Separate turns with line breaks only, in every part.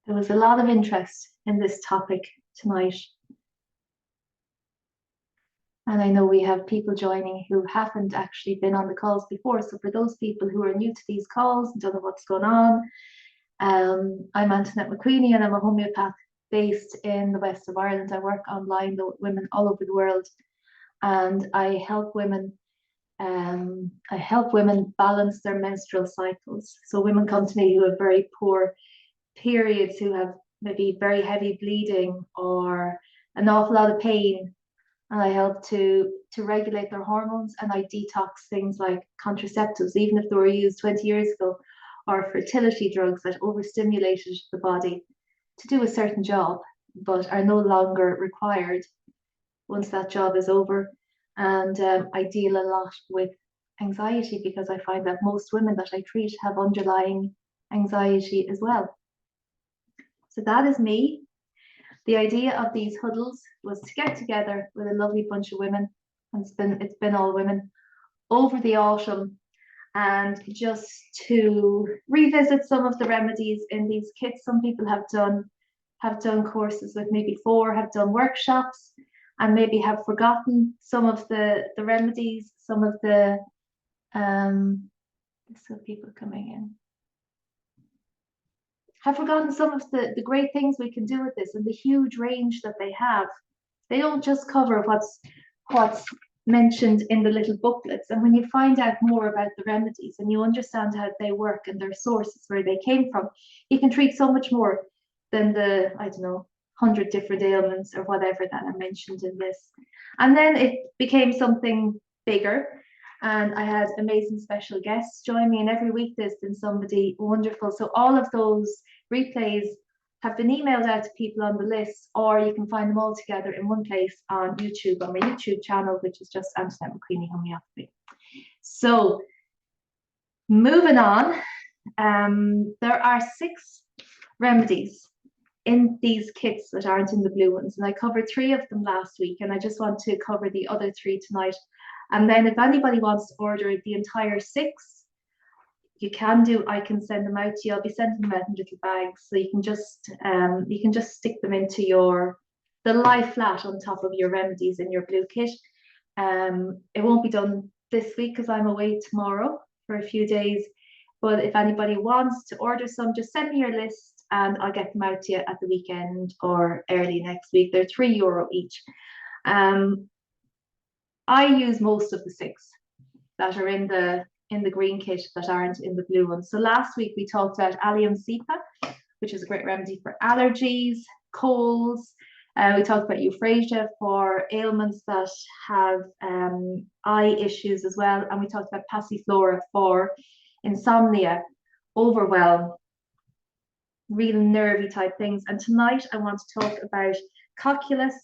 There was a lot of interest in this topic tonight. And I know we have people joining who haven't actually been on the calls before. So for those people who are new to these calls and don't know what's going on, I'm Anet McQueenie and I'm a homeopath based in the west of Ireland. I work online with women all over the world, and I help women balance their menstrual cycles. So women come to me who have very poor periods, who have maybe very heavy bleeding or an awful lot of pain, and I help to regulate their hormones, and I detox things like contraceptives, even if they were used 20 years ago, or fertility drugs that overstimulated the body to do a certain job, but are no longer required once that job is over. And I deal a lot with anxiety because I find that most women that I treat have underlying anxiety as well. So that is me. The idea of these huddles was to get together with a lovely bunch of women, and it's been all women, over the autumn, and just to revisit some of the remedies in these kits. Some people have done courses with me before, have done workshops, and maybe have forgotten some of the remedies, some of the so people coming in have forgotten some of the great things we can do with this and the huge range that they have. They don't just cover what's mentioned in the little booklets. And when you find out more about the remedies and you understand how they work and their sources, where they came from, you can treat so much more than the, I don't know, 100 different ailments or whatever that are mentioned in this. And then it became something bigger. And I had amazing special guests join me, and every week there's been somebody wonderful. So all of those replays have been emailed out to people on the list, or you can find them all together in one place on YouTube, on my YouTube channel, which is just Anet McQueenie Homeopathy. So moving on, there are 6 remedies in these kits that aren't in the blue ones, and I covered 3 of them last week, and I just want to cover the other 3 tonight. And then if anybody wants to order the entire 6, you can do. I can send them out to you. I'll be sending them out in little bags, so you can just stick them into the lie flat on top of your remedies in your blue kit. It won't be done this week because I'm away tomorrow for a few days. But if anybody wants to order some, just send me your list and I'll get them out to you at the weekend or early next week. They're €3 each. I use most of the 6 that are in the green kit that aren't in the blue one. So last week we talked about Allium cepa, which is a great remedy for allergies, colds. We talked about euphrasia for ailments that have eye issues as well. And we talked about passiflora for insomnia, overwhelm, real nervy type things. And tonight I want to talk about cocculus,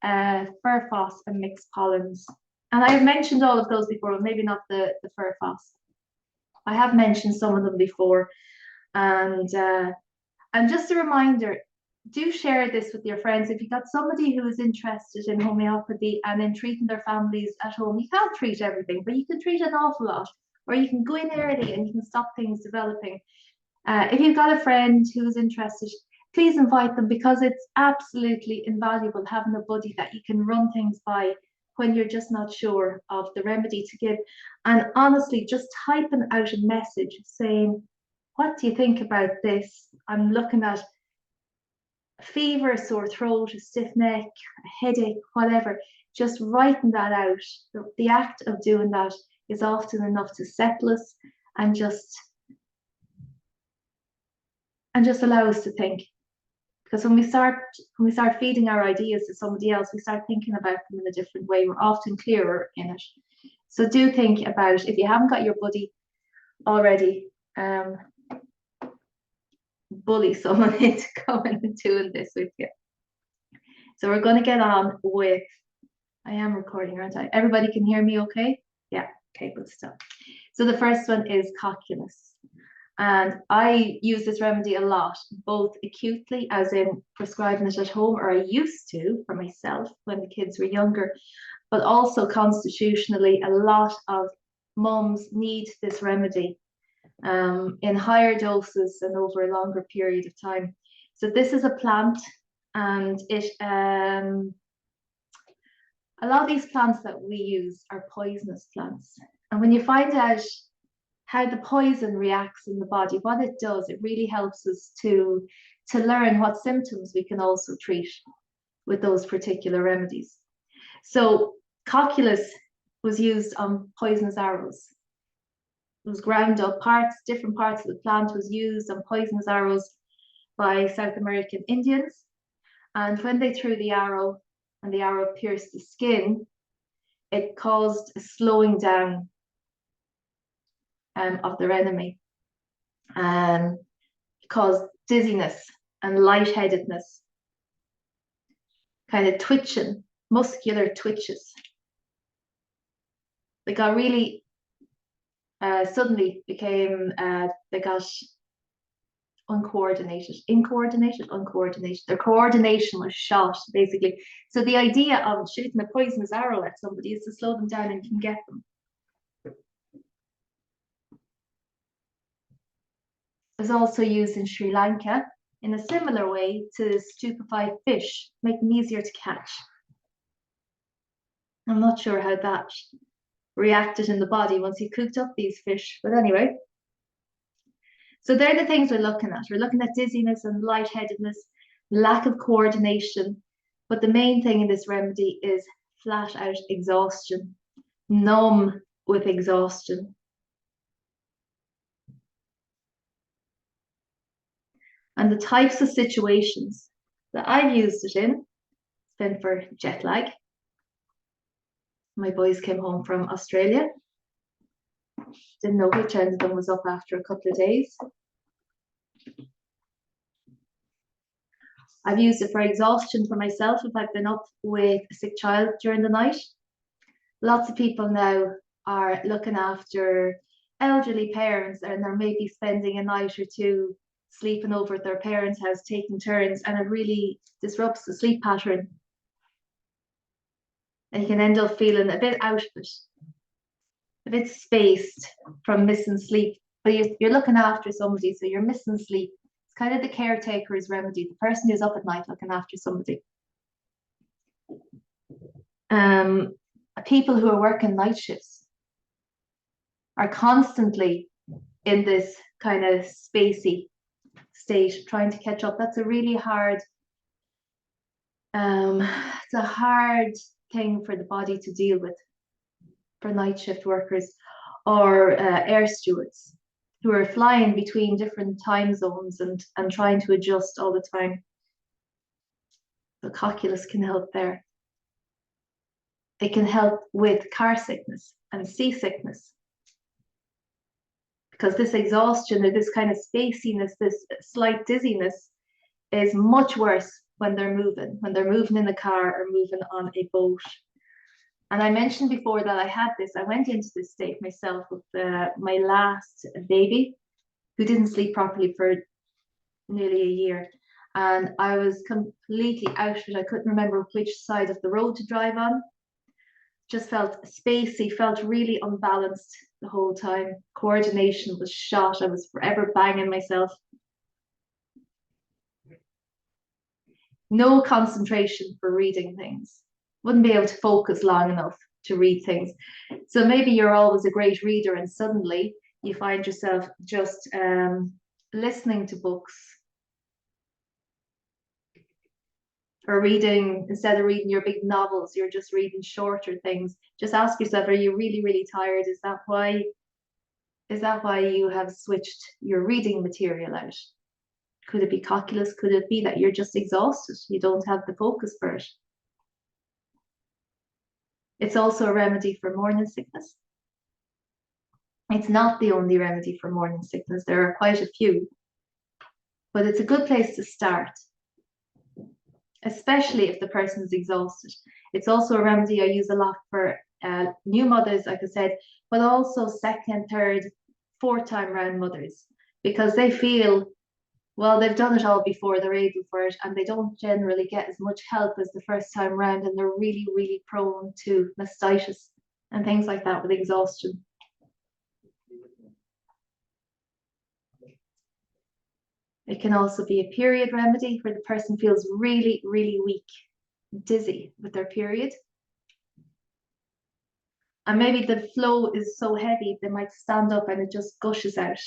furfos, and mixed pollens. And I have mentioned all of those before, but maybe not the furfos. I have mentioned some of them before. And just a reminder, do share this with your friends. If you've got somebody who is interested in homeopathy and in treating their families at home, you can't treat everything, but you can treat an awful lot, or you can go in early and you can stop things developing. If you've got a friend who is interested, please invite them, because it's absolutely invaluable having a buddy that you can run things by when you're just not sure of the remedy to give. And honestly, just typing out a message saying, what do you think about this? I'm looking at fever, sore throat, a stiff neck, a headache, whatever. Just writing that out. The act of doing that is often enough to settle us and just allow us to think. Because when we start feeding our ideas to somebody else, we start thinking about them in a different way. We're often clearer in it. So do think about, if you haven't got your buddy already, bully someone into going and doing this with you. So we're going to get on with, I am recording, aren't I? Everybody can hear me okay? Yeah, okay, good stuff. So the first one is cocculus. And I use this remedy a lot, both acutely, as in prescribing it at home, or I used to for myself when the kids were younger, but also constitutionally, a lot of mums need this remedy in higher doses and over a longer period of time. So this is a plant, and it a lot of these plants that we use are poisonous plants. And when you find out how the poison reacts in the body, what it does, it really helps us to learn what symptoms we can also treat with those particular remedies. So cocculus was used on poisonous arrows. It was ground up, different parts of the plant was used on poisonous arrows by South American Indians. And when they threw the arrow and the arrow pierced the skin, it caused a slowing down of their enemy. It caused dizziness and lightheadedness, kind of twitching, muscular twitches. They got really, suddenly became, they got uncoordinated. Their coordination was shot, basically. So the idea of shooting a poisonous arrow at somebody is to slow them down and you can get them. It was also used in Sri Lanka in a similar way to stupefy fish, make them easier to catch. I'm not sure how that reacted in the body once you cooked up these fish, but anyway. So they're the things we're looking at. We're looking at dizziness and lightheadedness, lack of coordination, but the main thing in this remedy is flat out exhaustion, numb with exhaustion. And the types of situations that I've used it in, it's been for jet lag. My boys came home from Australia. Didn't know which end of them was up after a couple of days. I've used it for exhaustion for myself if I've been up with a sick child during the night. Lots of people now are looking after elderly parents, and they're maybe spending a night or two sleeping over at their parents' house, taking turns, and it really disrupts the sleep pattern. And you can end up feeling a bit out of it, a bit spaced from missing sleep. But you're looking after somebody, so you're missing sleep. It's kind of the caretaker's remedy, the person who's up at night looking after somebody. People who are working night shifts are constantly in this kind of spacey state, trying to catch up. That's a really hard, it's a hard thing for the body to deal with, for night shift workers or air stewards who are flying between different time zones and trying to adjust all the time. The cocculus can help there. It can help with car sickness and seasickness, because this exhaustion or this kind of spaciness, this slight dizziness is much worse when they're moving in the car or moving on a boat. And I mentioned before that I had this, I went into this state myself with my last baby, who didn't sleep properly for nearly a year. And I was completely out of it. I couldn't remember which side of the road to drive on. Just felt spacey, felt really unbalanced the whole time. Coordination was shot. I was forever banging myself. No concentration for reading things. Wouldn't be able to focus long enough to read things. So maybe you're always a great reader and suddenly you find yourself just listening to books or reading, instead of reading your big novels, you're just reading shorter things. Just ask yourself, are you really, really tired? Is that why you have switched your reading material out? Could it be cocculus? Could it be that you're just exhausted? You don't have the focus for it. It's also a remedy for morning sickness. It's not the only remedy for morning sickness. There are quite a few, but it's a good place to start, especially if the person is exhausted. It's also a remedy I use a lot for new mothers, like I said, but also second, third, fourth time round mothers, because they feel, well, they've done it all before, they're able for it, and they don't generally get as much help as the first time round, and they're really, really prone to mastitis and things like that with exhaustion. It can also be a period remedy where the person feels really, really weak, dizzy with their period. And maybe the flow is so heavy, they might stand up and it just gushes out.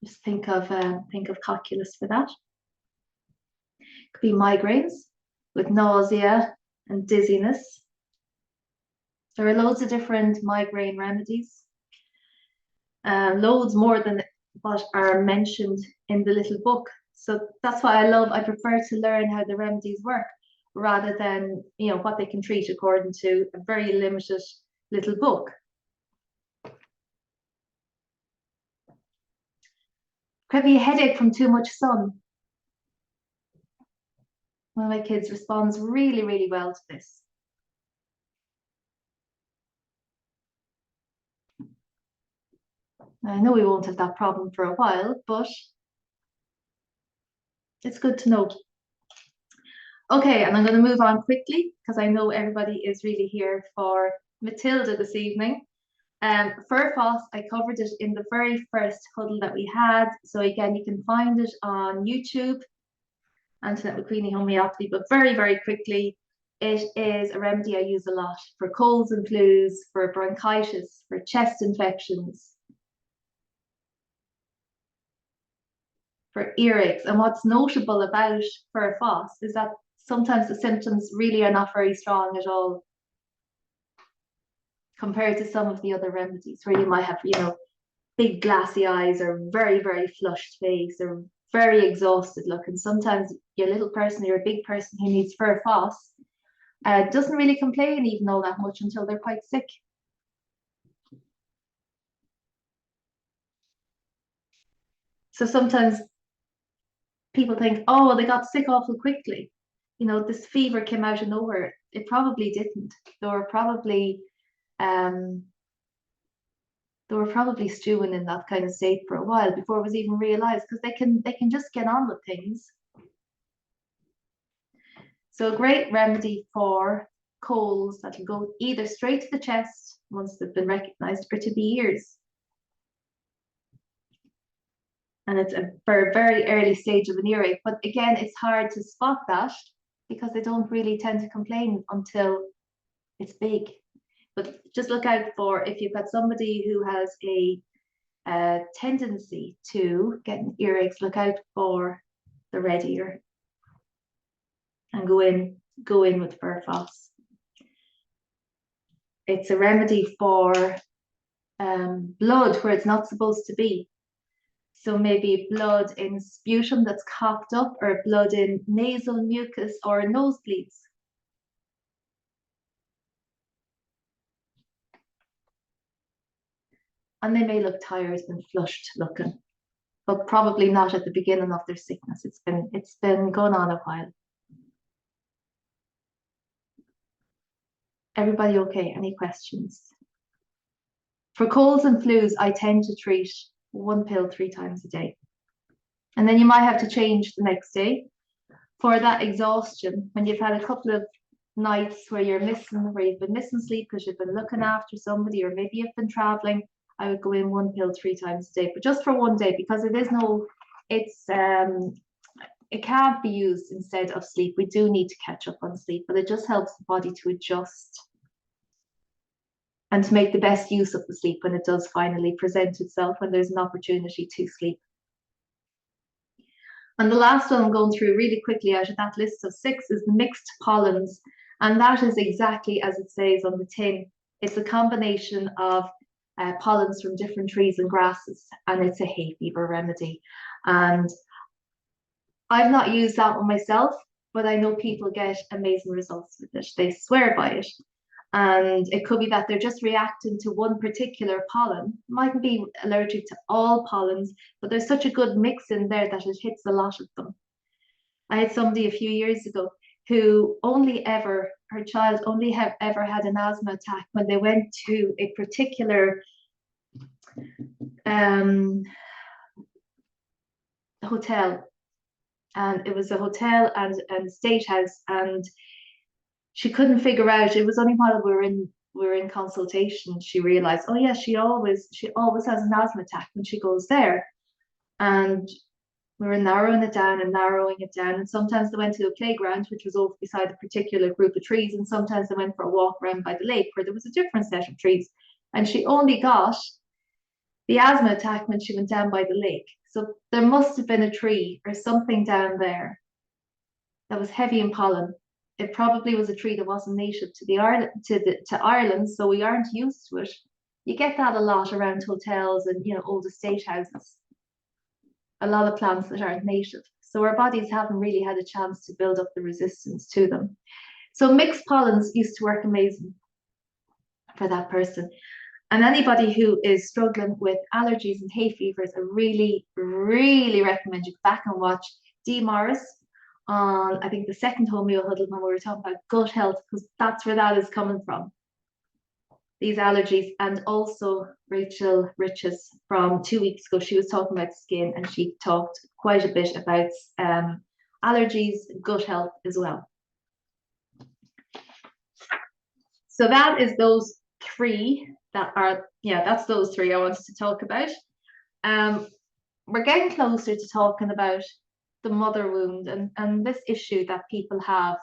Just think of cocculus for that. Could be migraines with nausea and dizziness. There are loads of different migraine remedies, loads more than what are mentioned in the little book. So that's why I prefer to learn how the remedies work rather than, what they can treat according to a very limited little book. Could be a headache from too much sun. One of my kids responds really, really well to this. I know we won't have that problem for a while, but it's good to know. Okay, and I'm going to move on quickly because I know everybody is really here for Matilde this evening. Furos, I covered it in the very first huddle that we had. So again, you can find it on YouTube, Anet McQueenie Homeopathy, but very, very quickly, it is a remedy I use a lot for colds and flus, for bronchitis, for chest infections, for earaches. And what's notable about Furos is that sometimes the symptoms really are not very strong at all compared to some of the other remedies where you might have, big glassy eyes or very, very flushed face or very exhausted look. And sometimes your little person, you're a big person who needs Furos, doesn't really complain even all that much until they're quite sick. So sometimes people think, oh, well, they got sick awful quickly. This fever came out of nowhere. It probably didn't. They were probably stewing in that kind of state for a while before it was even realized, because they can just get on with things. So a great remedy for colds that will go either straight to the chest once they've been recognized or to the ears. And it's for a very early stage of an earache. But again, it's hard to spot that because they don't really tend to complain until it's big. But just look out for, if you've got somebody who has a tendency to get earaches, look out for the red ear and go in with Furos. It's a remedy for blood where it's not supposed to be. So maybe blood in sputum that's coughed up, or blood in nasal mucus or nosebleeds. And they may look tired and flushed looking, but probably not at the beginning of their sickness. It's been going on a while. Everybody okay? Any questions? For colds and flus, I tend to treat one pill 3 times a day. And then you might have to change the next day. For that exhaustion, when you've had a couple of nights where you've been missing sleep because you've been looking after somebody, or maybe you've been traveling, I would go in one pill 3 times a day, but just for one day, because it can't be used instead of sleep. We do need to catch up on sleep, but it just helps the body to adjust and to make the best use of the sleep when it does finally present itself, when there's an opportunity to sleep. And the last one I'm going through really quickly out of that list of 6 is the mixed pollens. And that is exactly as it says on the tin. It's a combination of pollens from different trees and grasses, and it's a hay fever remedy. And I've not used that one myself, but I know people get amazing results with it. They swear by it. And it could be that they're just reacting to one particular pollen. Mightn't be allergic to all pollens, but there's such a good mix in there that it hits a lot of them. I had somebody a few years ago who her child only have ever had an asthma attack when they went to a particular hotel. And it was a hotel and a state house, and she couldn't figure out, it was only while we were in we were in consultation, she realized, oh yeah, she always has an asthma attack when she goes there. And we were narrowing it down. And sometimes they went to a playground, which was over beside a particular group of trees. And sometimes they went for a walk around by the lake where there was a different set of trees. And she only got the asthma attack when she went down by the lake. So there must have been a tree or something down there that was heavy in pollen. It probably was a tree that wasn't native to Ireland, so we aren't used to it. You get that a lot around hotels and old estate houses. A lot of plants that aren't native. So our bodies haven't really had a chance to build up the resistance to them. So mixed pollens used to work amazing for that person. And anybody who is struggling with allergies and hay fevers, I really, really recommend you go back and watch Dee Morris on, I think, the second Homeo Huddle when we were talking about gut health, because that's where that is coming from. These allergies. And also Rachel Riches from 2 weeks ago, she was talking about skin, and she talked quite a bit about allergies, gut health as well. So that is those three that's those three I wanted to talk about. We're getting closer to talking about the mother wound and this issue that people have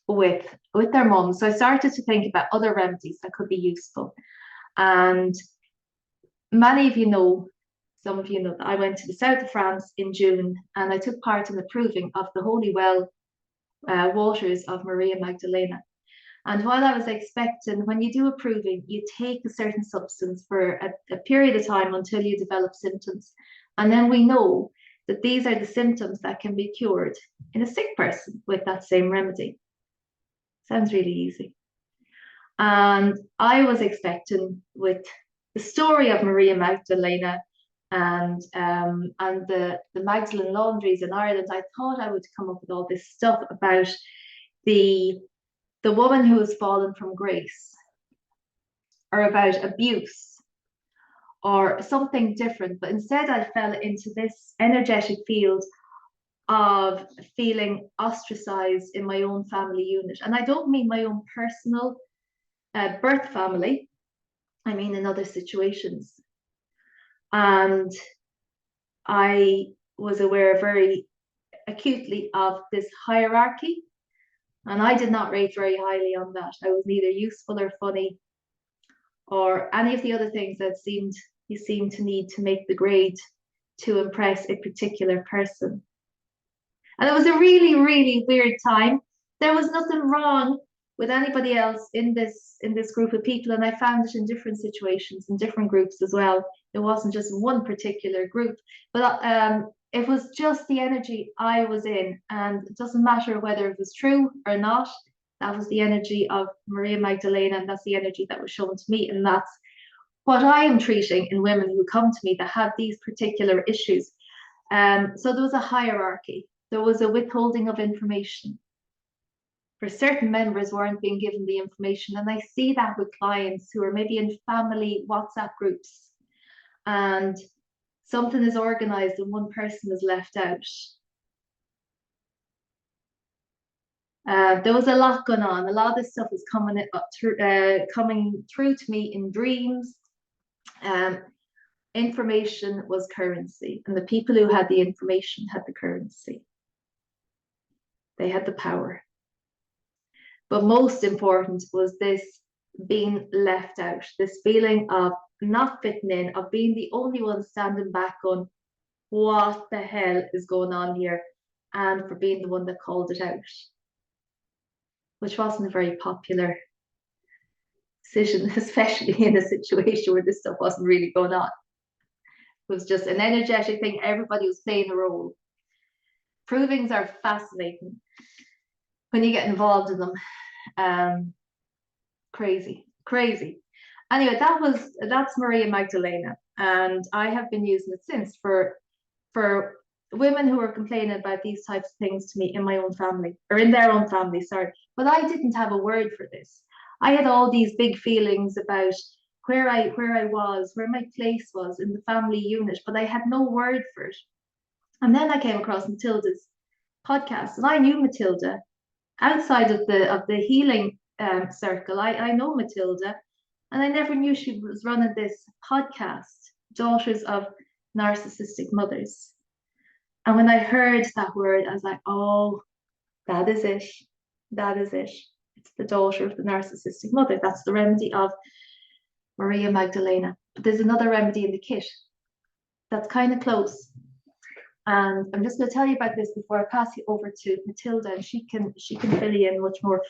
with their moms. So I started to think about other remedies that could be useful. And many of you know, some of you know, that I went to the south of France in June, and I took part in the proving of the holy well waters of Maria Magdalena. And while I was expecting, when you do a proving, you take a certain substance for a period of time until you develop symptoms. And then we know that these are the symptoms that can be cured in a sick person with that same remedy. Sounds really easy. And I was expecting, with the story of Maria Magdalena and the Magdalene laundries in Ireland, I thought I would come up with all this stuff about the woman who has fallen from grace, or about abuse, or something different. But instead I fell into this energetic field of feeling ostracized in my own family unit. And I don't mean my own personal birth family, I mean in other situations. And I was aware very acutely of this hierarchy, and I did not rate very highly on that. I was neither useful or funny or any of the other things that you seemed to need to make the grade to impress a particular person. And it was a really, really weird time. There was nothing wrong with anybody else in this group of people, and I found it in different situations, in different groups as well. It wasn't just one particular group, but it was just the energy I was in, and it doesn't matter whether it was true or not. That was the energy of Maria Magdalena, and that's the energy that was shown to me, and that's what I am treating in women who come to me that have these particular issues. So there was a hierarchy. There was a withholding of information. For certain members weren't being given the information, and I see that with clients who are maybe in family WhatsApp groups, and something is organized and one person is left out. There was a lot going on. A lot of this stuff was coming through to me in dreams. Information was currency, and the people who had the information had the currency. They had the power. But most important was this being left out, this feeling of not fitting in, of being the only one standing back on what the hell is going on here, and for being the one that called it out, which wasn't a very popular decision, especially in a situation where this stuff wasn't really going on. It was just an energetic thing. Everybody was playing a role. Provings are fascinating when you get involved in them. Crazy. Anyway, that's Maria Magdalena, and I have been using it since for women who are complaining about these types of things to me in my own family, or in their own family, sorry. But I didn't have a word for this. I had all these big feelings about where I was, where my place was in the family unit, but I had no word for it. And then I came across Matilde's podcast, and I knew Matilde outside of the healing circle. I know Matilde, and I never knew she was running this podcast, Daughters of Narcissistic Mothers. And when I heard that word, I was like, oh, that is it. That is it. It's the daughter of the narcissistic mother. That's the remedy of Maria Magdalena. But there's another remedy in the kit that's kind of close. And I'm just going to tell you about this before I pass you over to Matilde, and she can fill you in much more.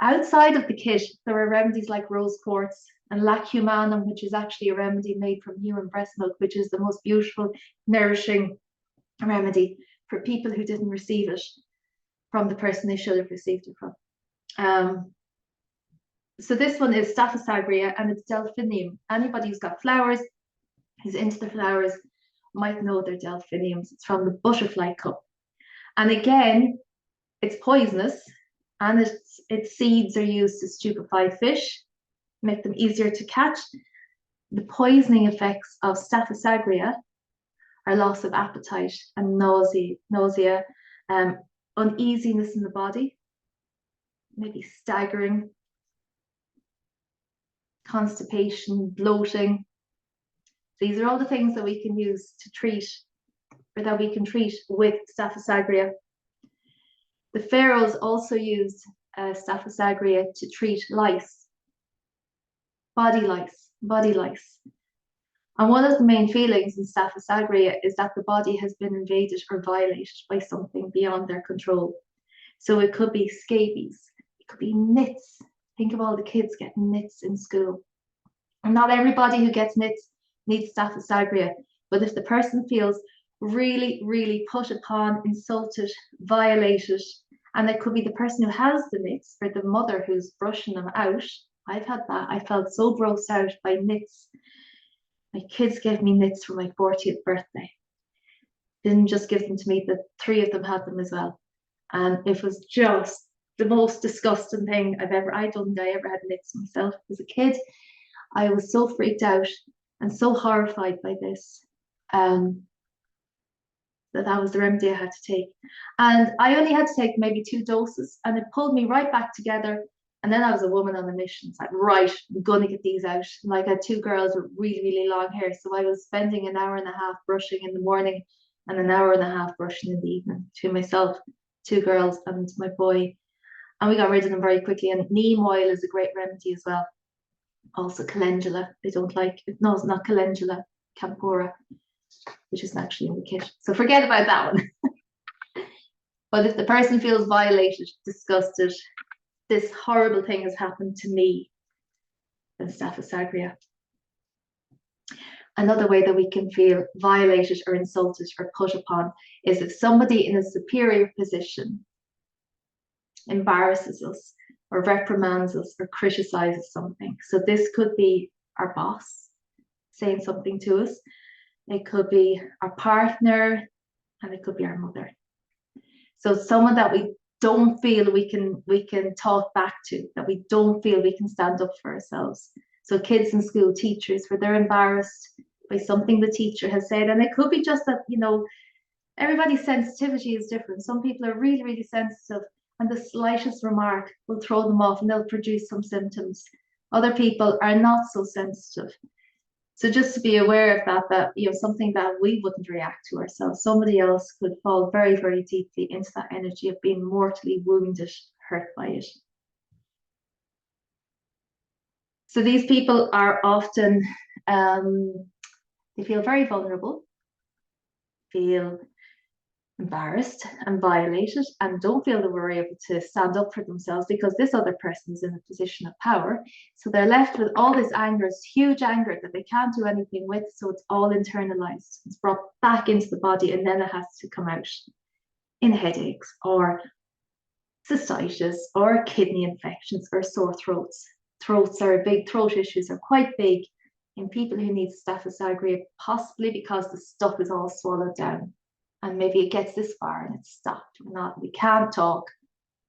Outside of the kit, there are remedies like rose quartz and lac humanum, which is actually a remedy made from human breast milk, which is the most beautiful, nourishing remedy for people who didn't receive it from the person they should have received it from. So this one is Staphylos aureus, and it's delphinium. Anybody who's got flowers, who's into the flowers, might know they're delphiniums. It's from the butterfly cup. And again, it's poisonous, and its seeds are used to stupefy fish, make them easier to catch. The poisoning effects of Staphylos aureus are loss of appetite and nausea, uneasiness in the body, maybe staggering, constipation, bloating. These are all the things that we can use to treat, or that we can treat with Staphylos aureus. The Furos also used Staphylos aureus to treat lice, body lice. And one of the main feelings in Staphylos aureus is that the body has been invaded or violated by something beyond their control. So it could be scabies, it could be nits. Think of all the kids getting nits in school. And not everybody who gets nits needs Staphylos aureus, but if the person feels really, really put upon, insulted, violated, and it could be the person who has the nits or the mother who's brushing them out. I've had that. I felt so grossed out by nits. My kids gave me nits for my 40th birthday. Didn't just give them to me, the 3 of them had them as well. And it was just the most disgusting thing I ever had nits myself as a kid. I was so freaked out and so horrified by this, that was the remedy I had to take. And I only had to take maybe 2 doses, and it pulled me right back together. And then I was a woman on a mission. It's like, right, I'm gonna get these out. Like I had 2 girls with really, really long hair. So I was spending an hour and a half brushing in the morning and an hour and a half brushing in the evening, to myself, 2 girls and my boy. And we got rid of them very quickly. And neem oil is a great remedy as well. Also calendula. They don't like it. No, it's not calendula, campora, which is actually in the kit. So forget about that one. But if the person feels violated, disgusted, this horrible thing has happened to me, then Staphylos aureus. Another way that we can feel violated or insulted or put upon is if somebody in a superior position embarrasses us or reprimands us or criticizes something. So this could be our boss saying something to us. It could be our partner, and it could be our mother. So someone that we don't feel we can talk back to, that we don't feel we can stand up for ourselves. So kids in school, teachers, where they're embarrassed by something the teacher has said, and it could be just that, everybody's sensitivity is different. Some people are really, really sensitive, and the slightest remark will throw them off and they'll produce some symptoms. Other people are not so sensitive. So just to be aware of that something that we wouldn't react to ourselves, somebody else could fall very, very deeply into that energy of being mortally wounded, hurt by it. So these people are often, they feel very vulnerable, feel embarrassed and violated, and don't feel that we're able to stand up for themselves because this other person is in a position of power. So they're left with all this anger, this huge anger that they can't do anything with. So it's all internalized. It's brought back into the body, and then it has to come out in headaches or cystitis or kidney infections or sore throats. Throat issues are quite big in people who need Staphylos aureus, possibly because the stuff is all swallowed down. And maybe it gets this far and it's stopped. We can't talk.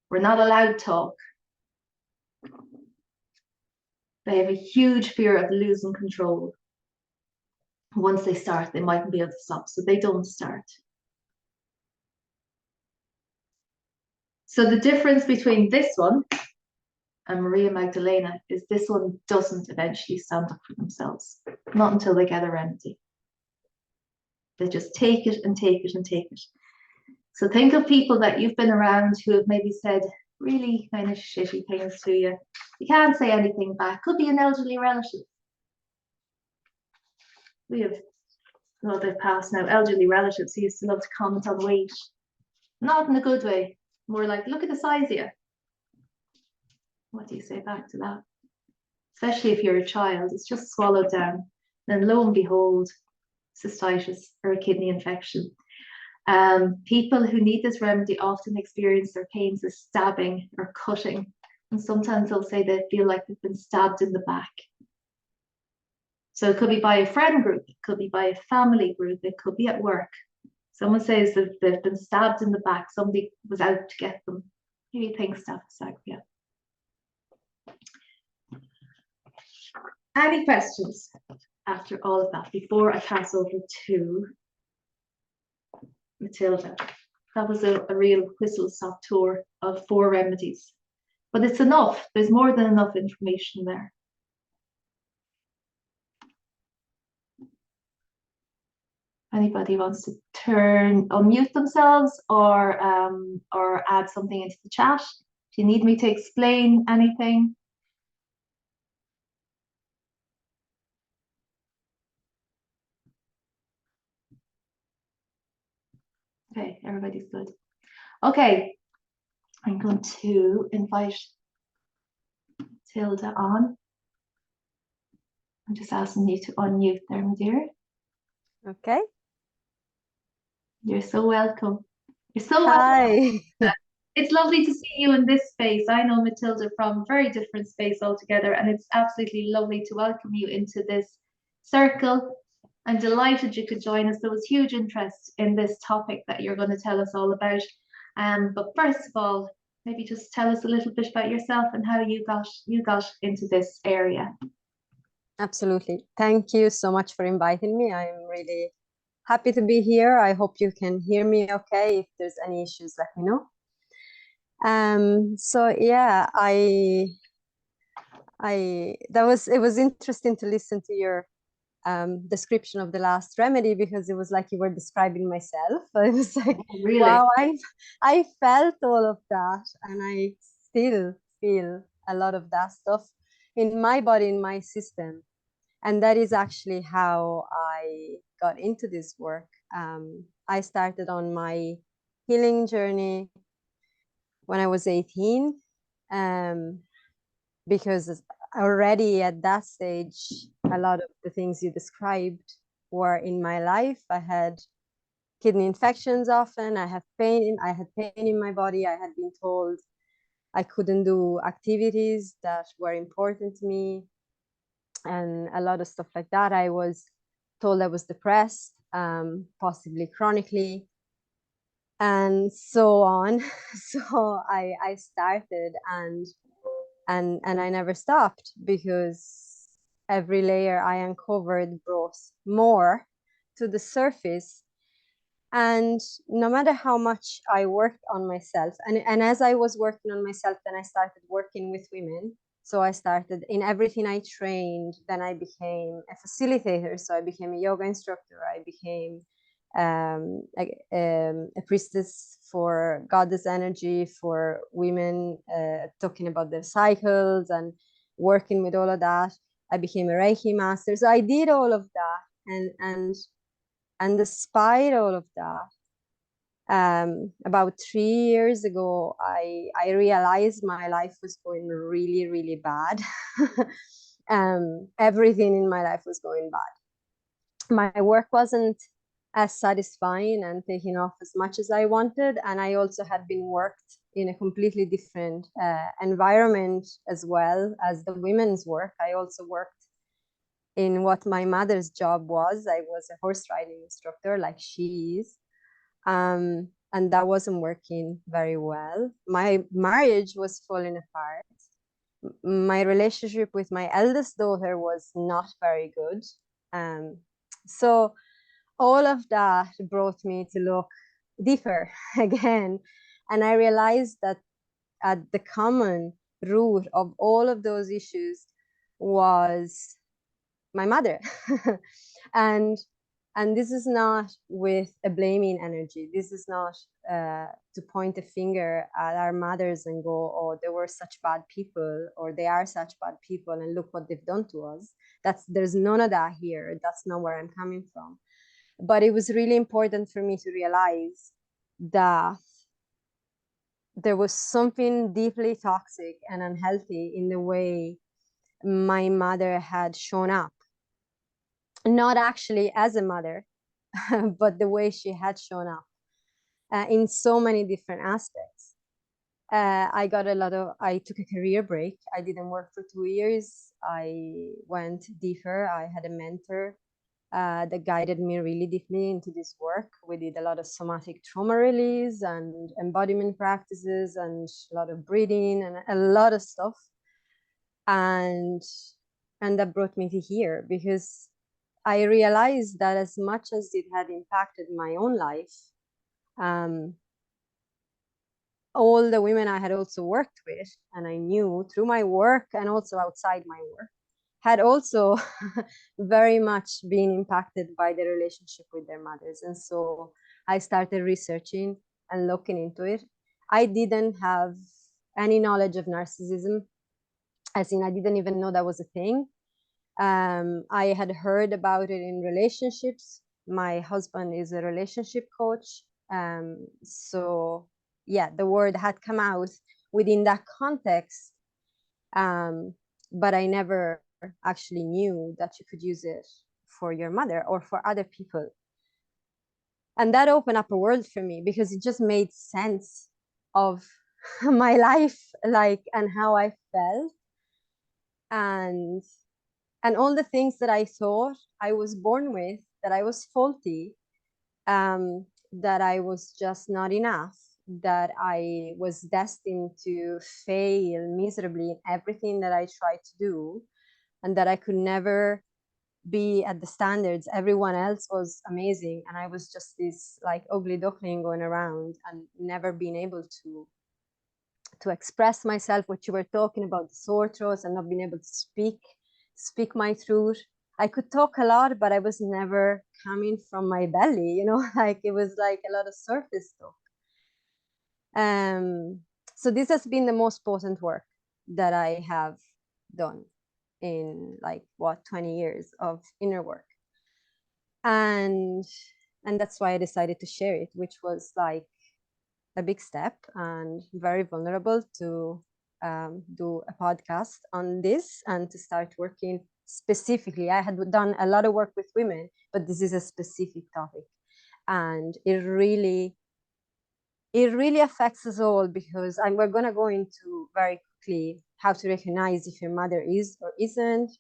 We're not allowed to talk. They have a huge fear of losing control. Once they start, they mightn't be able to stop, so they don't start. So the difference between this one and Maria Magdalena is this one doesn't eventually stand up for themselves, not until they get a remedy. They just take it and take it and take it. So think of people that you've been around who have maybe said really kind of shitty things to you. You can't say anything back. Could be an elderly relative. We have, well, they've passed now, elderly relatives who used to love to comment on weight. Not in a good way. More like, look at the size of you. What do you say back to that? Especially if you're a child, it's just swallowed down. Then lo and behold, cystitis or a kidney infection. People who need this remedy often experience their pains as stabbing or cutting. And sometimes they'll say they feel like they've been stabbed in the back. So it could be by a friend group, it could be by a family group, it could be at work. Someone says that they've been stabbed in the back, somebody was out to get them. Who do you think, Staphysagria? Any questions after all of that before I pass over to Matilde? That was a real whistle-stop tour of 4 remedies. But it's enough. There's more than enough information there. Anybody wants to unmute themselves or add something into the chat? Do you need me to explain anything? Okay, everybody's good. Okay, I'm going to invite Matilde on. I'm just asking you to unmute there, my dear.
Okay.
You're so welcome. You're so welcome.
Hi.
It's lovely to see you in this space. I know Matilde from a very different space altogether, and it's absolutely lovely to welcome you into this circle. I'm delighted you could join us. There was huge interest in this topic that you're going to tell us all about. But first of all, maybe just tell us a little bit about yourself and how you got into this area.
Absolutely. Thank you so much for inviting me. I'm really happy to be here. I hope you can hear me okay. If there's any issues, let me know. So yeah, it was interesting to listen to your description of the last remedy, because it was like you were describing myself. I was like,
Really?
wow, I felt all of that, and I still feel a lot of that stuff in my body, in my system. And that is actually how I got into this work. I started on my healing journey when I was 18, because already at that stage, a lot of the things you described were in my life. I had kidney infections often. I had pain in my body. I had been told I couldn't do activities that were important to me, and a lot of stuff like that. I was told I was depressed, possibly chronically, and so on. So I started, and I never stopped, because every layer I uncovered brought more to the surface. And no matter how much I worked on myself, and as I was working on myself, then I started working with women. So I started in everything I trained. Then I became a facilitator. So I became a yoga instructor. I became a priestess for goddess energy, for women, talking about their cycles and working with all of that. I became a Reiki master. So I did all of that, and despite all of that, about 3 years ago, I realized my life was going really, really bad. Everything in my life was going bad. My work wasn't as satisfying and taking off as much as I wanted. And I also had been worked in a completely different environment as well as the women's work. I also worked in what my mother's job was. I was a horse riding instructor, like she is. And that wasn't working very well. My marriage was falling apart. My relationship with my eldest daughter was not very good. So all of that brought me to look deeper again. And I realized that the common root of all of those issues was my mother. and and this is not with a blaming energy. This is not to point a finger at our mothers and go, oh, they were such bad people, or they are such bad people, and look what they've done to us. There's none of that here. That's not where I'm coming from. But it was really important for me to realize that there was something deeply toxic and unhealthy in the way my mother had shown up, not actually as a mother, but the way she had shown up in so many different aspects. I took a career break. I didn't work for 2 years. I went deeper. I had a mentor that guided me really deeply into this work. We did a lot of somatic trauma release and embodiment practices and a lot of breathing and a lot of stuff. And that brought me to here, because I realized that as much as it had impacted my own life, all the women I had also worked with and I knew through my work and also outside my work had also very much been impacted by the relationship with their mothers. And so I started researching and looking into it. I didn't have any knowledge of narcissism, as in I didn't even know that was a thing. I had heard about it in relationships. My husband is a relationship coach. So yeah, the word had come out within that context. But I never actually knew that you could use it for your mother or for other people. And that opened up a world for me, because it just made sense of my life, like, and how I felt. And all the things that I thought I was born with, that I was faulty, that I was just not enough, that I was destined to fail miserably in everything that I tried to do, and that I could never be at the standards. Everyone else was amazing, and I was just this like ugly duckling going around and never being able to express myself. What you were talking about, the sore throats, and not being able to speak my truth. I could talk a lot, but I was never coming from my belly, you know, like it was like a lot of surface talk. So this has been the most potent work that I have done in like 20 years of inner work. And that's why I decided to share it, which was like a big step and very vulnerable to do a podcast on this and to start working specifically. I had done a lot of work with women, but this is a specific topic, and it really affects us all, because we're going to go into very quickly how to recognize if your mother is or isn't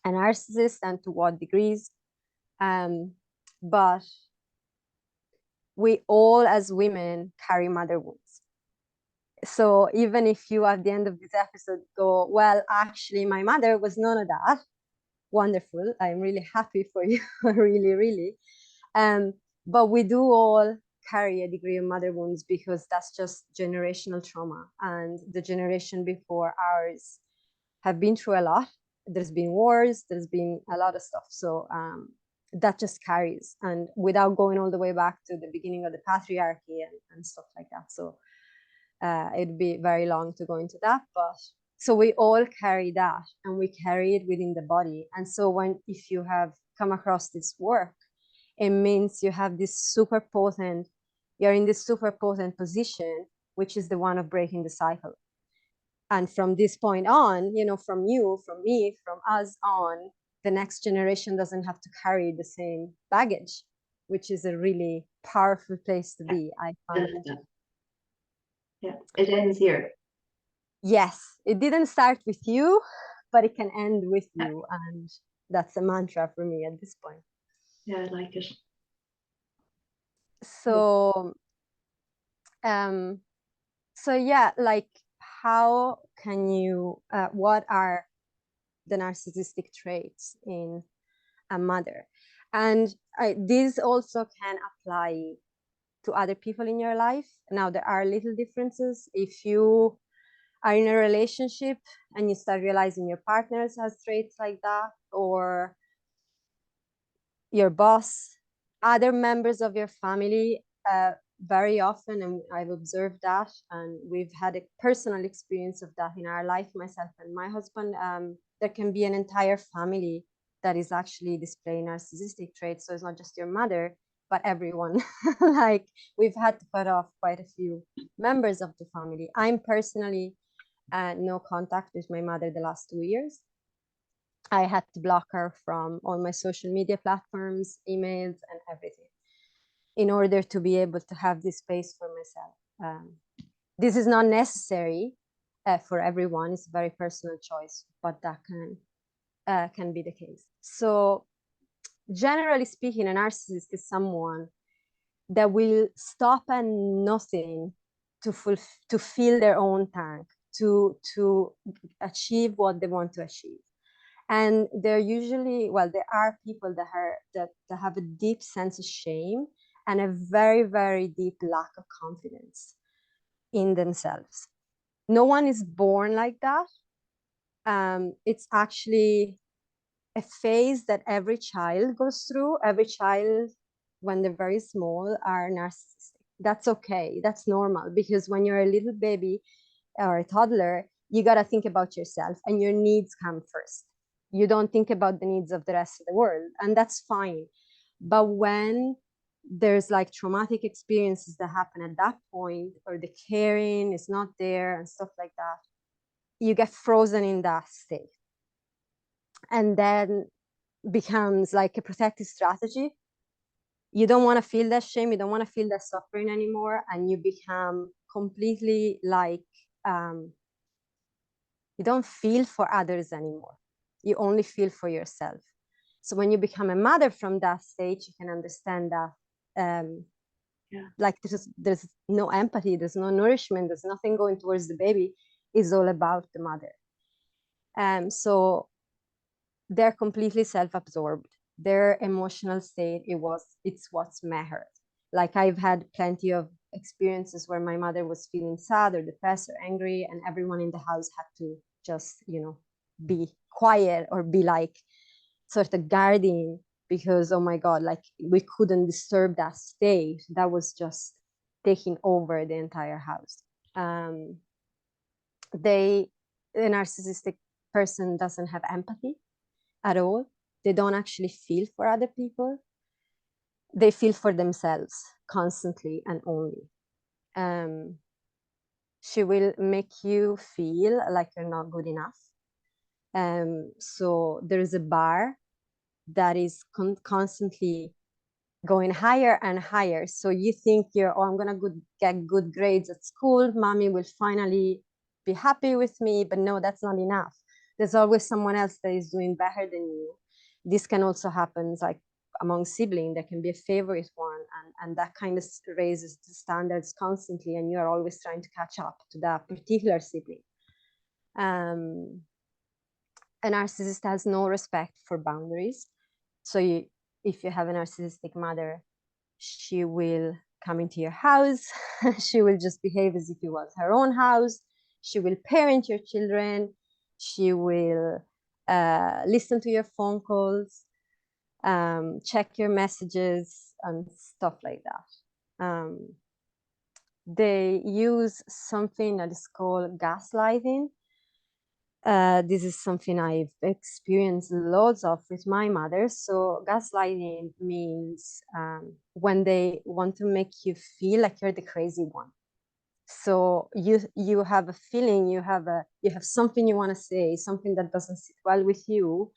a narcissist and to what degrees. But we all as women carry mother wounds. So even if you at the end of this episode go, well, actually my mother was none of that, wonderful, I'm really happy for you, really, really. But we do all carry a degree of mother wounds, because that's just generational trauma, and the generation before ours have been through a lot. There's been wars, there's been a lot of stuff. So that just carries, and without going all the way back to the beginning of the patriarchy and stuff like that. So it'd be very long to go into that, but so we all carry that, and we carry it within the body. And so if you have come across this work, it means you have this super potent, you're in this super potent position, which is the one of breaking the cycle. And from this point on, you know, from you, from me, from us on, the next generation doesn't have to carry the same baggage, which is a really powerful place to be, I find.
Yeah, it ends here.
Yes, it didn't start with you, but it can end with you. And that's a mantra for me at this point.
Yeah, I like it.
So, so yeah, like, how can you, what are the narcissistic traits in a mother? And this also can apply to other people in your life. Now, there are little differences. If you are in a relationship and you start realizing your partners has traits like that, or your boss, other members of your family, very often, and I've observed that, and we've had a personal experience of that in our life, myself and my husband. There can be an entire family that is actually displaying narcissistic traits. So it's not just your mother, but everyone. Like, we've had to cut off quite a few members of the family. I'm personally no contact with my mother the last 2 years. I had to block her from all my social media platforms, emails, and everything, in order to be able to have this space for myself. This is not necessary for everyone. It's a very personal choice, but that can be the case. So generally speaking, a narcissist is someone that will stop at nothing to fill their own tank, to achieve what they want to achieve. And they're usually, well, there are people that have a deep sense of shame and a very, very deep lack of confidence in themselves. No one is born like that. It's actually a phase that every child goes through. Every child, when they're very small, are narcissistic. That's okay. That's normal, because when you're a little baby or a toddler, you got to think about yourself and your needs come first. You don't think about the needs of the rest of the world, and that's fine. But when there's like traumatic experiences that happen at that point, or the caring is not there and stuff like that, you get frozen in that state. And then becomes like a protective strategy. You don't want to feel that shame, you don't want to feel that suffering anymore, and you become completely like, you don't feel for others anymore. You only feel for yourself. So when you become a mother from that stage, you can understand that like there's no empathy, there's no nourishment, there's nothing going towards the baby. It's all about the mother. So they're completely self-absorbed. Their emotional state, it's what's mattered. Like, I've had plenty of experiences where my mother was feeling sad or depressed or angry, and everyone in the house had to just, be quiet or be like sort of guarding, because, oh my God, like, we couldn't disturb that state. That was just taking over the entire house. The narcissistic person doesn't have empathy at all. They don't actually feel for other people. They feel for themselves constantly and only. She will make you feel like you're not good enough. So there is a bar that is constantly going higher and higher. So you think I'm gonna get good grades at school. Mommy will finally be happy with me, but no, that's not enough. There's always someone else that is doing better than you. This can also happen like among siblings. There can be a favorite one, and that kind of raises the standards constantly, and you are always trying to catch up to that particular sibling. A narcissist has no respect for boundaries. So if you have a narcissistic mother, she will come into your house. She will just behave as if it was her own house. She will parent your children. She will listen to your phone calls, check your messages, and stuff like that. They use something that is called gaslighting. This is something I've experienced loads of with my mother. So gaslighting means when they want to make you feel like you're the crazy one. So you have a feeling, you have something you want to say, something that doesn't sit well with you,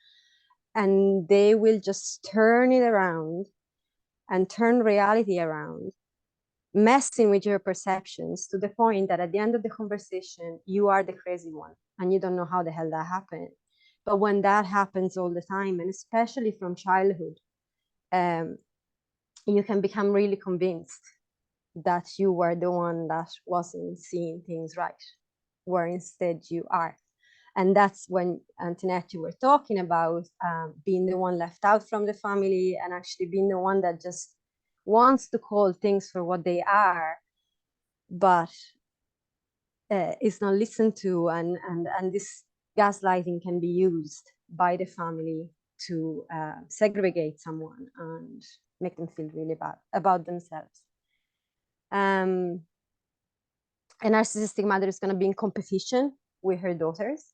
and they will just turn it around and turn reality around, messing with your perceptions to the point that at the end of the conversation, you are the crazy one and you don't know how the hell that happened. But when that happens all the time, and especially from childhood, you can become really convinced that you were the one that wasn't seeing things right, where instead you are. And that's when, Antoinette, you were talking about being the one left out from the family, and actually being the one that just wants to call things for what they are. But is not listened to, and this gaslighting can be used by the family to segregate someone and make them feel really bad about themselves. A narcissistic mother is going to be in competition with her daughters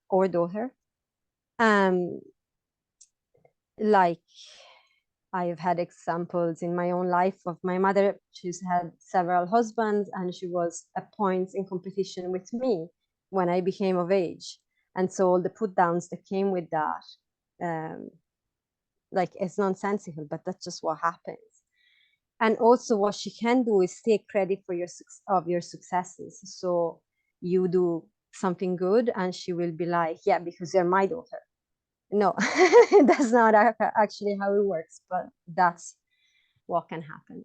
or daughter. Like, I've had examples in my own life of my mother. She's had several husbands, and she was at points in competition with me when I became of age. And so all the put downs that came with that, like, it's nonsensical, but that's just what happens. And also what she can do is take credit for your successes. So you do something good and she will be like, yeah, because you're my daughter. No, that's not actually how it works, but that's what can happen.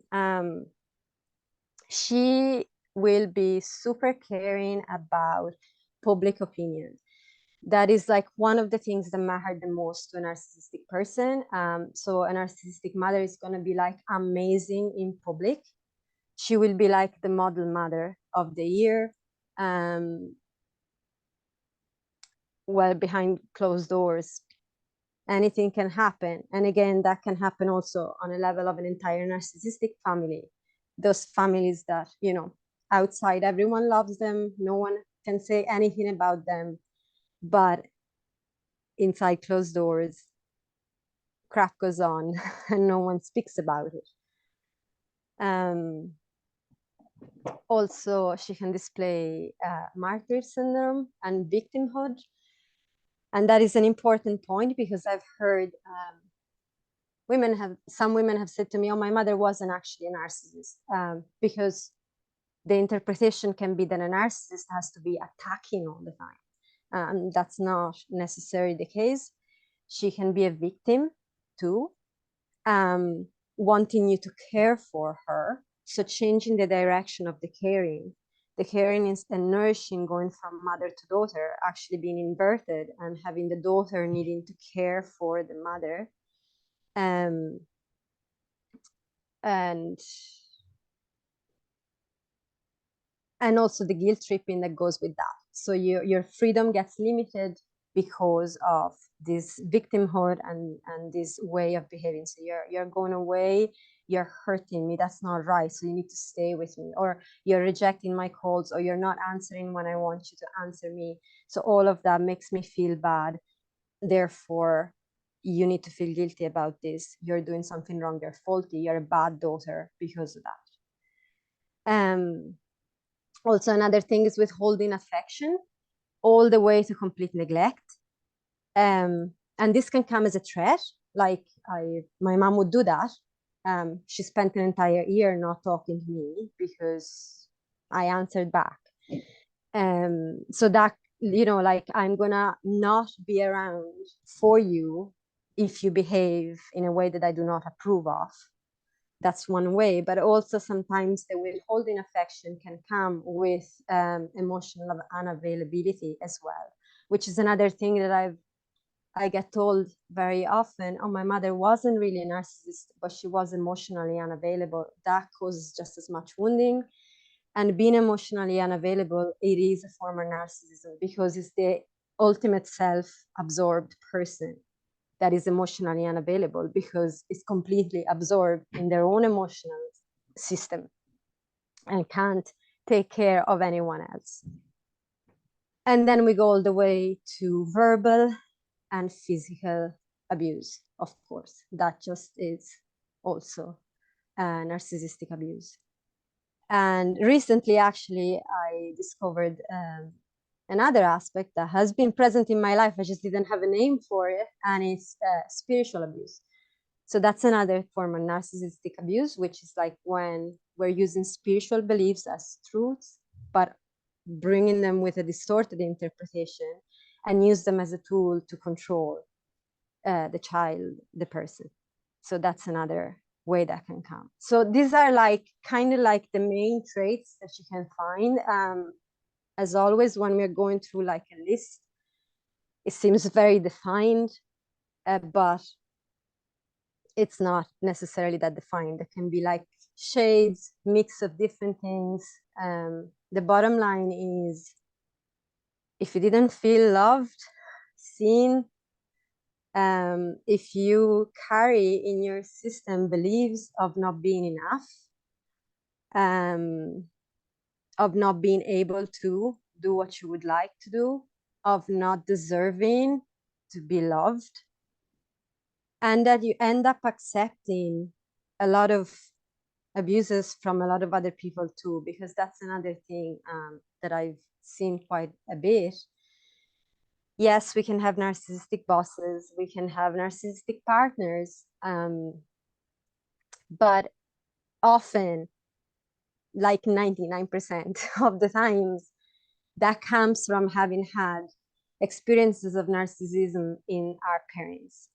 She will be super caring about public opinion. That is like one of the things that matter the most to a narcissistic person. So a narcissistic mother is going to be like amazing in public. She will be like the model mother of the year. Well, behind closed doors, anything can happen. And again, that can happen also on a level of an entire narcissistic family. Those families that, you know, outside everyone loves them, no one can say anything about them, but inside closed doors, crap goes on and no one speaks about it. Also, she can display martyr syndrome and victimhood. And that is an important point, because I've heard some women have said to me, oh, my mother wasn't actually a narcissist, because the interpretation can be that a narcissist has to be attacking all the time. That's not necessarily the case. She can be a victim too, wanting you to care for her. So changing the direction of the caring. The caring is the nourishing, going from mother to daughter, actually being inverted, and having the daughter needing to care for the mother. And also the guilt tripping that goes with that. So your freedom gets limited because of this victimhood and this way of behaving. So you're going away, you're hurting me, that's not right, so you need to stay with me, or you're rejecting my calls, or you're not answering when I want you to answer me. So all of that makes me feel bad. Therefore, you need to feel guilty about this. You're doing something wrong, you're faulty, you're a bad daughter because of that. Also, another thing is withholding affection all the way to complete neglect. And this can come as a threat. Like my mom would do that. She spent an entire year not talking to me because I answered back. So that, you know, like, I'm gonna not be around for you if you behave in a way that I do not approve of. That's one way, but also sometimes the withholding affection can come with emotional unavailability as well, which is another thing that I get told very often. Oh, my mother wasn't really a narcissist, but she was emotionally unavailable. That causes just as much wounding. And being emotionally unavailable, it is a form of narcissism, because it's the ultimate self-absorbed person that is emotionally unavailable, because it's completely absorbed in their own emotional system and can't take care of anyone else. And then we go all the way to verbal and physical abuse, of course. That just is also narcissistic abuse. And recently, actually, I discovered another aspect that has been present in my life. I just didn't have a name for it, and it's spiritual abuse. So that's another form of narcissistic abuse, which is like when we're using spiritual beliefs as truths, but bringing them with a distorted interpretation and use them as a tool to control the child, the person. So that's another way that can come. So these are like kind of like the main traits that you can find. As always, when we're going through like a list, it seems very defined, but it's not necessarily that defined. It can be like shades, mix of different things, the bottom line is, if you didn't feel loved, seen, if you carry in your system beliefs of not being enough, of not being able to do what you would like to do, of not deserving to be loved, and that you end up accepting a lot of abuses from a lot of other people too, because that's another thing that I've seen quite a bit. Yes, we can have narcissistic bosses, we can have narcissistic partners, but often, like 99% of the times, that comes from having had experiences of narcissism in our parents.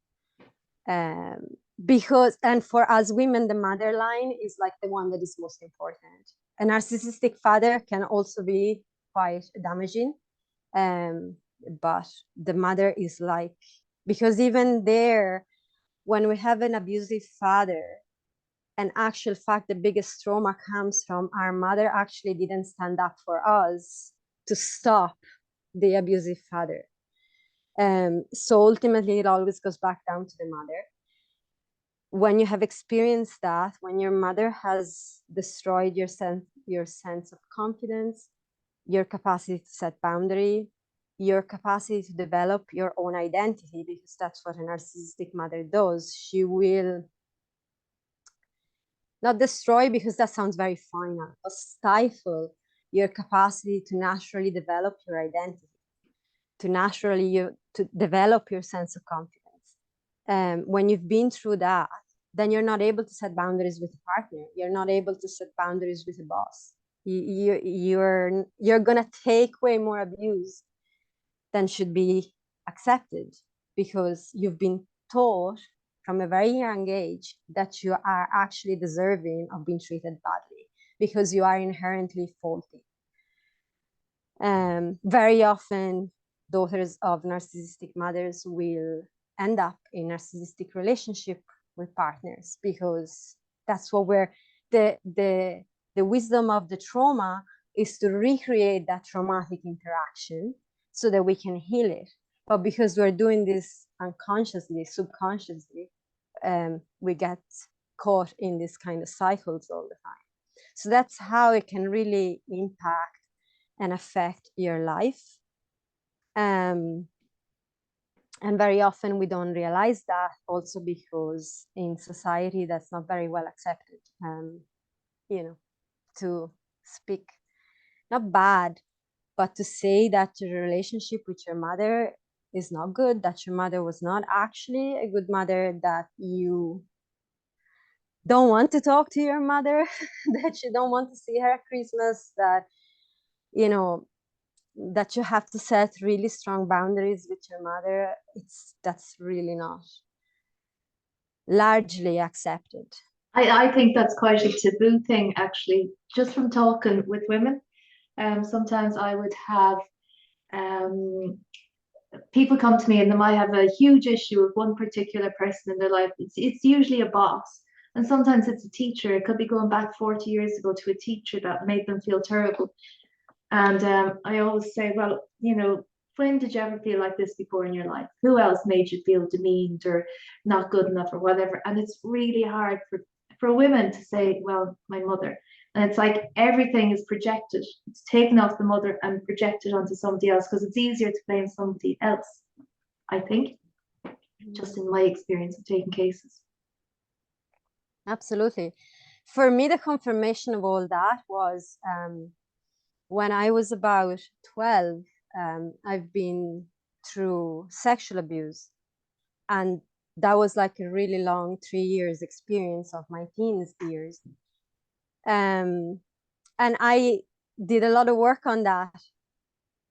Because, and for us women, the mother line is like the one that is most important. A narcissistic father can also be quite damaging, but the mother is like, because even there, when we have an abusive father, in actual fact, the biggest trauma comes from our mother actually didn't stand up for us to stop the abusive father. So ultimately, it always goes back down to the mother. When you have experienced that, when your mother has destroyed your sense of confidence, your capacity to set boundary, your capacity to develop your own identity, because that's what a narcissistic mother does. She will not destroy, because that sounds very final, but stifle your capacity to naturally develop your identity, to develop your sense of confidence. When you've been through that, then you're not able to set boundaries with a partner. You're not able to set boundaries with a boss. You're gonna take way more abuse than should be accepted, because you've been taught from a very young age that you are actually deserving of being treated badly, because you are inherently faulty. Very often, daughters of narcissistic mothers will end up in narcissistic relationship with partners, because that's what the wisdom of the trauma is to recreate that traumatic interaction so that we can heal it. But because we're doing this unconsciously, subconsciously, we get caught in this kind of cycles all the time. So that's how it can really impact and affect your life. And very often we don't realize that, also because in society that's not very well accepted. To speak, not bad, but to say that your relationship with your mother is not good, that your mother was not actually a good mother, that you don't want to talk to your mother, that you don't want to see her at Christmas, that, that you have to set really strong boundaries with your mother, that's really not largely accepted.
I think that's quite a taboo thing, actually, just from talking with women. Sometimes I would have people come to me and they might have a huge issue with one particular person in their life. It's usually a boss. And sometimes it's a teacher. It could be going back 40 years ago to a teacher that made them feel terrible. And I always say, well, when did you ever feel like this before in your life? Who else made you feel demeaned or not good enough or whatever? And it's really hard for women to say, well, my mother. And it's like everything is projected. It's taken off the mother and projected onto somebody else, because it's easier to blame somebody else, I think, just in my experience of taking cases.
Absolutely. For me, the confirmation of all that was when I was about 12, I've been through sexual abuse. And that was like a really long 3 years experience of my teens years. And I did a lot of work on that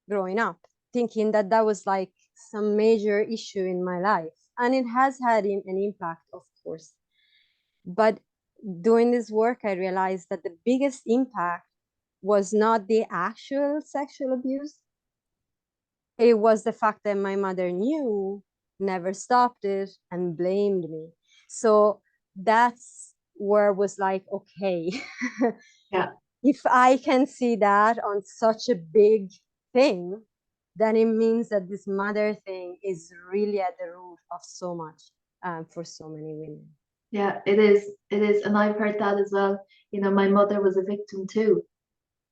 growing up, thinking that that was like some major issue in my life. And it has had an impact, of course. But doing this work, I realized that the biggest impact was not the actual sexual abuse. It was the fact that my mother knew, never stopped it, and blamed me. So that's where it was like, okay,
yeah,
if I can see that on such a big thing, then it means that this mother thing is really at the root of so much for so many women.
Yeah, it is. It is. And I've heard that as well. You know, my mother was a victim too.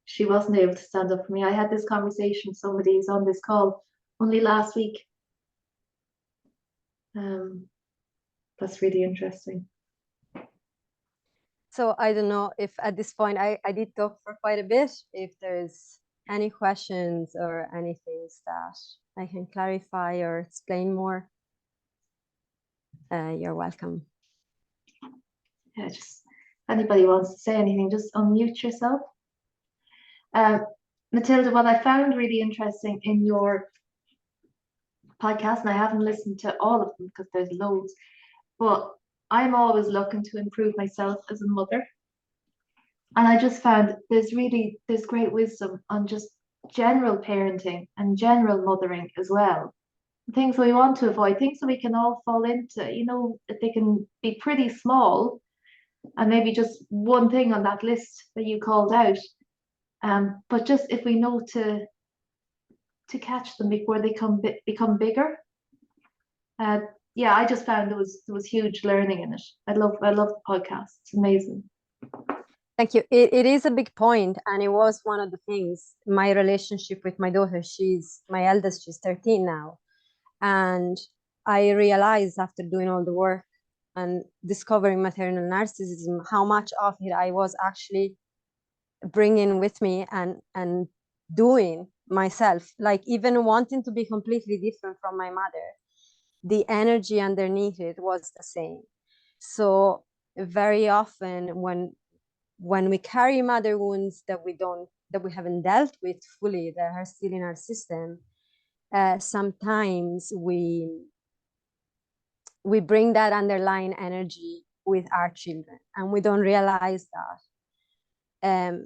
She wasn't able to stand up for me. I had this conversation with somebody who's on this call only last week. That's really interesting.
So I don't know if at this point I did talk for quite a bit. If there's any questions or any things that I can clarify or explain more, you're welcome.
Yeah, just anybody wants to say anything, just unmute yourself. Matilde, what I found really interesting in your podcast, and I haven't listened to all of them because there's loads, but I'm always looking to improve myself as a mother. And I just found there's great wisdom on just general parenting and general mothering as well. Things we want to avoid, things that we can all fall into, you know, that they can be pretty small and maybe just one thing on that list that you called out. But just if we know to catch them before they become bigger. Yeah, I just found there was huge learning in it. I love the podcast. It's amazing.
Thank you. It is a big point, and it was one of the things. My relationship with my daughter, she's my eldest, she's 13 now, and I realized after doing all the work and discovering maternal narcissism how much of it I was actually bringing with me and doing myself, like even wanting to be completely different from my mother. The energy underneath it was the same. So very often when we carry mother wounds that we haven't dealt with fully, that are still in our system, sometimes we bring that underlying energy with our children and we don't realize that.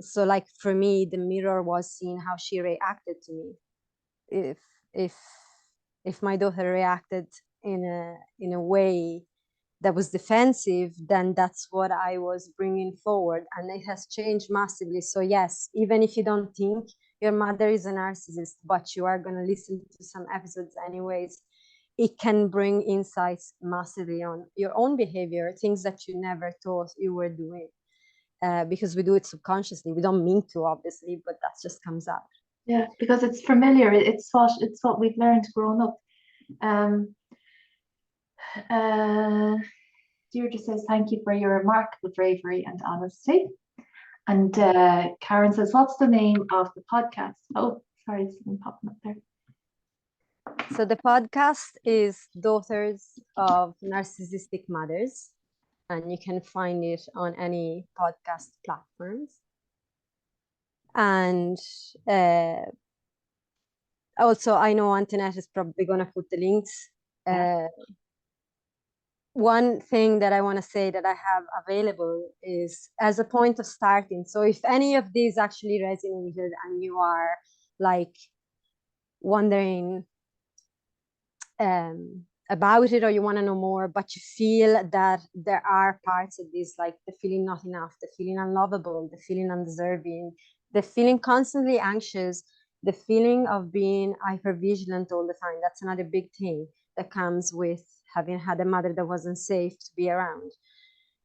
So like for me, the mirror was seeing how she reacted to me. If my daughter reacted in a way that was defensive, then that's what I was bringing forward, and it has changed massively. So yes, even if you don't think your mother is a narcissist, but you are going to listen to some episodes anyways, it can bring insights massively on your own behavior, things that you never thought you were doing, because we do it subconsciously. We don't mean to, obviously, but that just comes out.
Yeah, because it's familiar. It's what we've learned growing up. Deirdre says, thank you for your remarkable bravery and honesty. And Karen says, what's the name of the podcast? Oh, sorry, it's been popping up there.
So the podcast is Daughters of Narcissistic Mothers, and you can find it on any podcast platforms. And also, I know Anet is probably going to put the links. One thing that I want to say that I have available is as a point of starting. So if any of these actually resonated and you are like wondering about it, or you want to know more, but you feel that there are parts of this, like the feeling not enough, the feeling unlovable, the feeling undeserving, the feeling constantly anxious, the feeling of being hypervigilant all the time. That's another big thing that comes with having had a mother that wasn't safe to be around.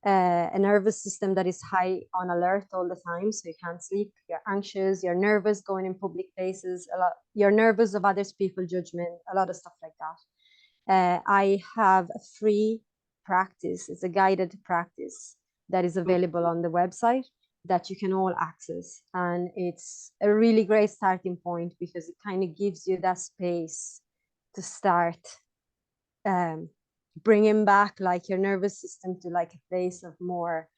A nervous system that is high on alert all the time, so you can't sleep, you're anxious, you're nervous going in public places, you're nervous of others people's judgment, a lot of stuff like that. I have a free practice, it's a guided practice that is available on the website that you can all access, and it's a really great starting point because it kind of gives you that space to start bringing back like your nervous system to like a place of more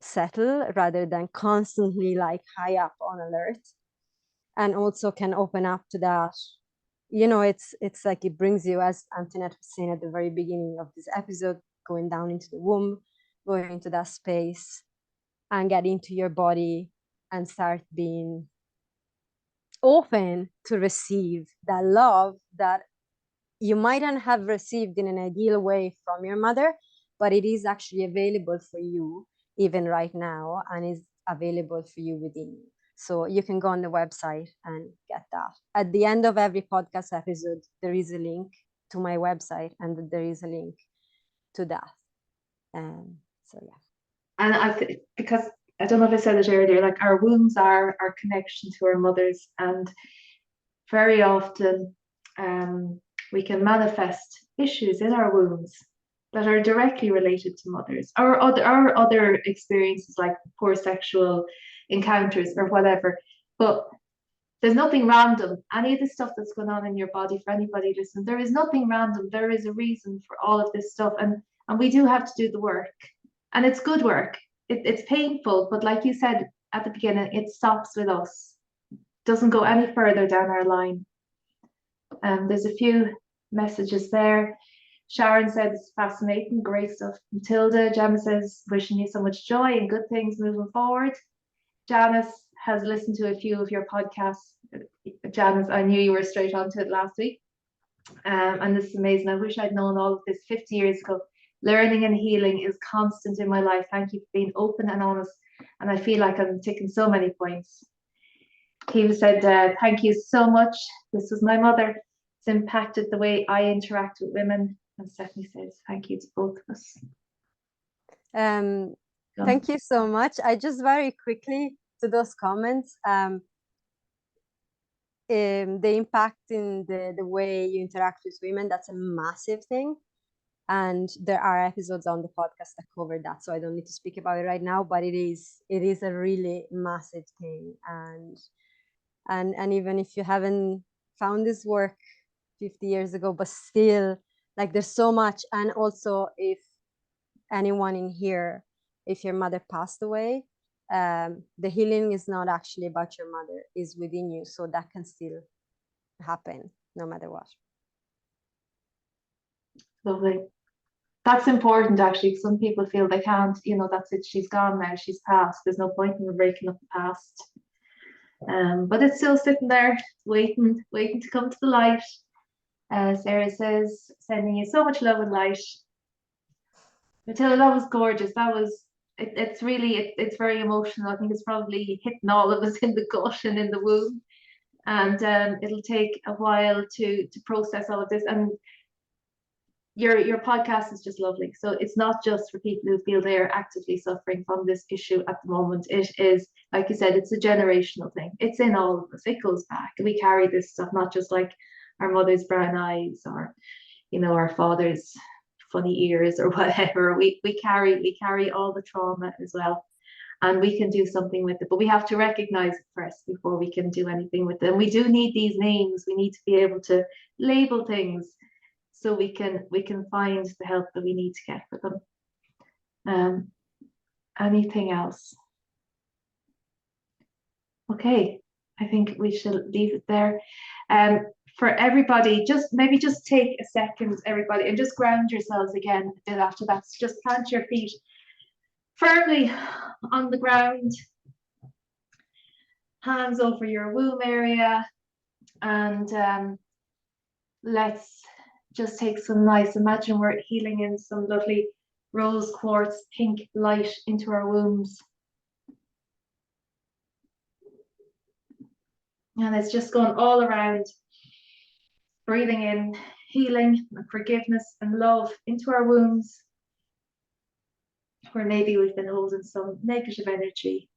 settle rather than constantly like high up on alert, and also can open up to that, you know, it's like it brings you, as Anet was saying at the very beginning of this episode, going down into the womb, going into that space and get into your body and start being open to receive that love that you mightn't have received in an ideal way from your mother, but it is actually available for you even right now, and is available for you within you. So you can go on the website and get that. At the end of every podcast episode, there is a link to my website, and there is a link to that. So yeah.
And because I don't know if I said it earlier, like our wombs are our connection to our mothers, and very often we can manifest issues in our wombs that are directly related to mothers, or other experiences like poor sexual encounters or whatever. But there's nothing random. Any of the stuff that's going on in your body, for anybody listening, there is nothing random. There is a reason for all of this stuff, and we do have to do the work, and it's good work. It's painful, but like you said at the beginning, it stops with us. Doesn't go any further down our line. There's a few messages there. Sharon said it's fascinating, great stuff. Matilde, Gemma says, wishing you so much joy and good things moving forward. Janice has listened to a few of your podcasts. Janice, I knew you were straight onto it last week. And this is amazing. I wish I'd known all of this 50 years ago. Learning and healing is constant in my life. Thank you for being open and honest. And I feel like I'm ticking so many points. He said, thank you so much. This was my mother. It's impacted the way I interact with women. And Stephanie says, thank you to both of us.
Thank you so much. I just very quickly to those comments, the impact in the way you interact with women, that's a massive thing. And there are episodes on the podcast that cover that, so I don't need to speak about it right now, but it is a really massive thing. And even if you haven't found this work 50 years ago, but still, like, there's so much. And also, if anyone in here, if your mother passed away, the healing is not actually about your mother, is within you, so that can still happen no matter what.
Lovely. That's important, actually. Some people feel they can't, that's it, she's gone now, she's passed. There's no point in breaking up the past. But it's still sitting there, waiting to come to the light. Sarah says, sending you so much love and light. Matilda, that was gorgeous. That was, it's really, it's very emotional. I think it's probably hitting all of us in the gut and in the womb. And it'll take a while to process all of this. And your podcast is just lovely. So it's not just for people who feel they're actively suffering from this issue at the moment. It is, like you said, it's a generational thing. It's in all of us. It goes back. We carry this stuff, not just like our mother's brown eyes or, our father's funny ears or whatever. We carry all the trauma as well. And we can do something with it, but we have to recognize it first before we can do anything with it. And we do need these names. We need to be able to label things, so we can find the help that we need to get for them. Anything else? Okay, I think we should leave it there. For everybody, maybe just take a second, everybody, and just ground yourselves again a bit after that. So just plant your feet firmly on the ground, hands over your womb area, and let's just take some nice, imagine we're healing in some lovely rose quartz pink light into our wombs. And it's just going all around, breathing in healing and forgiveness and love into our wombs, where maybe we've been holding some negative energy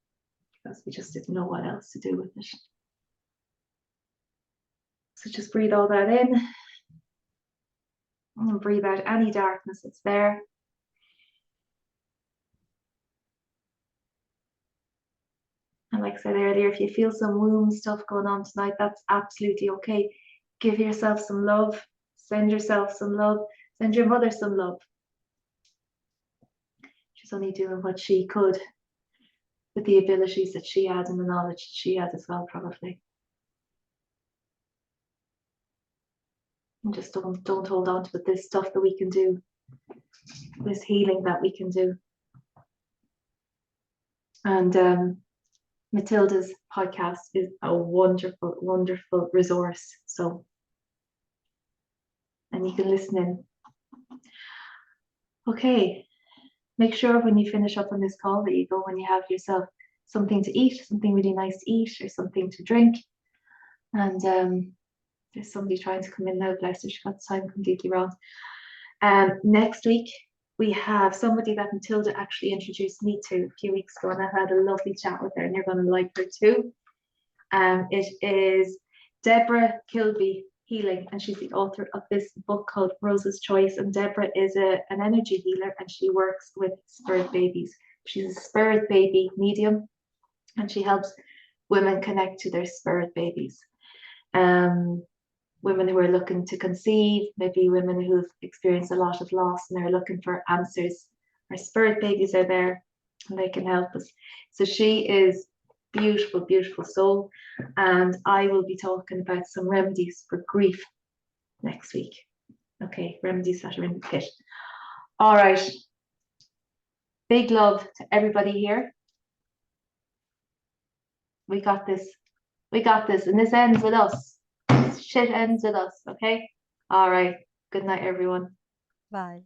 because we just didn't know what else to do with it. So just breathe all that in and breathe out any darkness that's there. And like I said earlier, if you feel some womb stuff going on tonight, that's absolutely okay. Give yourself some love, send yourself some love, send your mother some love. She's only doing what she could with the abilities that she had and the knowledge that she had as well, probably. And just don't hold on to it. This stuff that we can do, this healing that we can do. And Matilda's podcast is a wonderful, wonderful resource. So, and you can listen in. Okay, make sure when you finish up on this call that you go and you have yourself something to eat, something really nice to eat, or something to drink. And there's somebody trying to come in now, bless her, she got the time completely wrong. Next week, we have somebody that Matilde actually introduced me to a few weeks ago, and I had a lovely chat with her, and you're going to like her too. It is Deborah Kilby Healing, and she's the author of this book called Rose's Choice. And Deborah is an energy healer, and she works with spirit babies. She's a spirit baby medium, and she helps women connect to their spirit babies. Women who are looking to conceive, maybe women who've experienced a lot of loss and are looking for answers. Our spirit babies are there and they can help us. So she is beautiful, beautiful soul. And I will be talking about some remedies for grief next week. Okay, remedies that are in the kit. All right. Big love to everybody here. We got this. We got this. And this ends with us. Shit ends with us, okay? All right. Good night, everyone.
Bye.